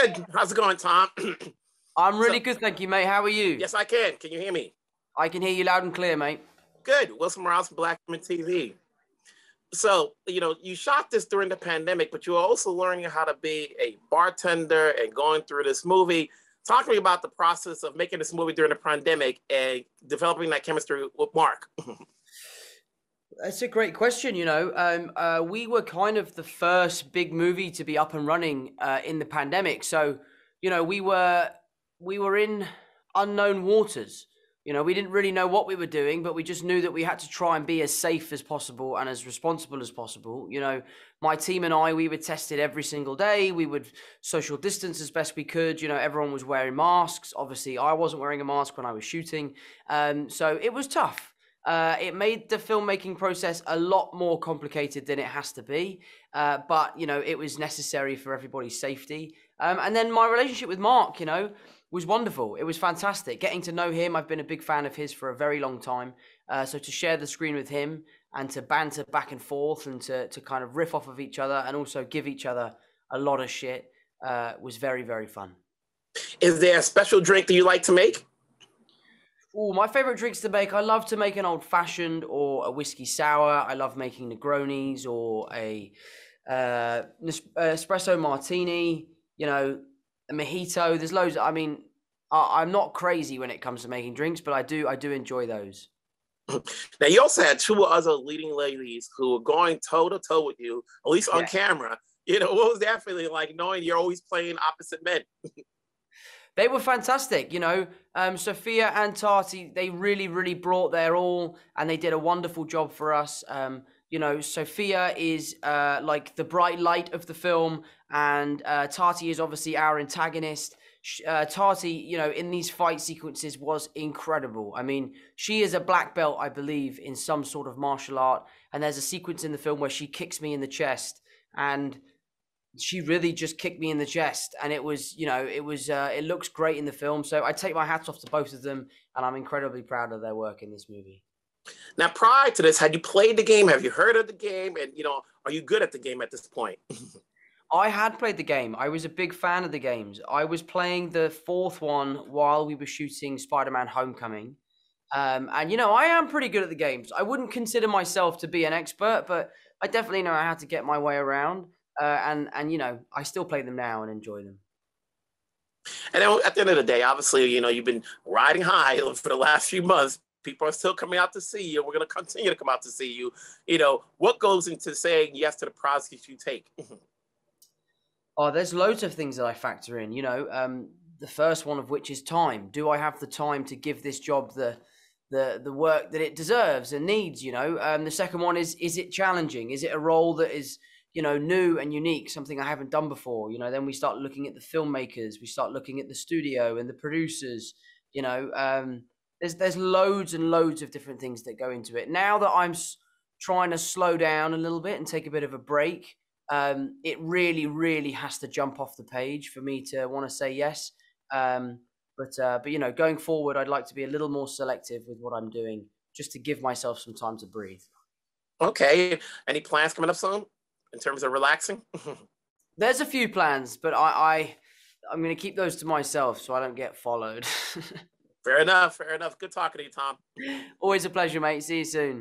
Good. How's it going, Tom? I'm So, really good, thank you, mate. How are you? yes, I can. Can you hear me? I can hear you loud and clear, mate. Good. Wilson Morales from Black Women TV. So, you shot this during the pandemic, but you were also learning how to be a bartender and going through this movie. Talk to me about the process of making this movie during the pandemic and developing that chemistry with Mark. That's a great question. We were kind of the first big movie to be up and running in the pandemic. So, we were in unknown waters. We didn't really know what we were doing, but we just knew that we had to try and be as safe as possible and as responsible as possible. My team and I, we were tested every single day. We would social distance as best we could. Everyone was wearing masks. Obviously, I wasn't wearing a mask when I was shooting. So it was tough. It made the filmmaking process a lot more complicated than it has to be. But it was necessary for everybody's safety. And then my relationship with Mark, was wonderful. It was fantastic. Getting to know him, I've been a big fan of his for a very long time. So to share the screen with him and to banter back and forth and to kind of riff off of each other and also give each other a lot of shit was very, very fun. Is there a special drink that you like to make? Oh, my favorite drinks to make, I love to make an old fashioned or a whiskey sour. I love making Negronis or a espresso martini, a mojito. There's loads. I mean, I'm not crazy when it comes to making drinks, but I do enjoy those. Now, you also had two other leading ladies who were going toe to toe with you, at least on Yeah. camera. What was that feeling like knowing you're always playing opposite men? They were fantastic, Sophia and Tati, they really, really brought their all and they did a wonderful job for us. Sophia is like the bright light of the film and Tati is obviously our antagonist. Tati, in these fight sequences was incredible. I mean, she is a black belt, I believe, in some sort of martial art. And there's a sequence in the film where she kicks me in the chest and she really just kicked me in the chest, and it looks great in the film. So I take my hats off to both of them, and I'm incredibly proud of their work in this movie. Now, prior to this, had you played the game? Have you heard of the game? And, are you good at the game at this point? I had played the game. I was a big fan of the games. I was playing the fourth one while we were shooting Spider-Man Homecoming. And, I am pretty good at the games. I wouldn't consider myself to be an expert, but I definitely know how to get my way around. I still play them now and enjoy them. And then at the end of the day, obviously, you've been riding high for the last few months. People are still coming out to see you. We're going to continue to come out to see you. What goes into saying yes to the projects you take? Oh, there's loads of things that I factor in, the first one of which is time. Do I have the time to give this job the work that it deserves and needs, The second one is it challenging? Is it a role that is new and unique, something I haven't done before? Then we start looking at the filmmakers, we start looking at the studio and the producers, there's loads and loads of different things that go into it. Now that I'm trying to slow down a little bit and take a bit of a break, it really, really has to jump off the page for me to want to say yes. But going forward, I'd like to be a little more selective with what I'm doing, just to give myself some time to breathe. Okay. Any plans coming up soon in terms of relaxing? There's a few plans, but I'm going to keep those to myself so I don't get followed. Fair enough. Fair enough. Good talking to you, Tom. Always a pleasure, mate. See you soon.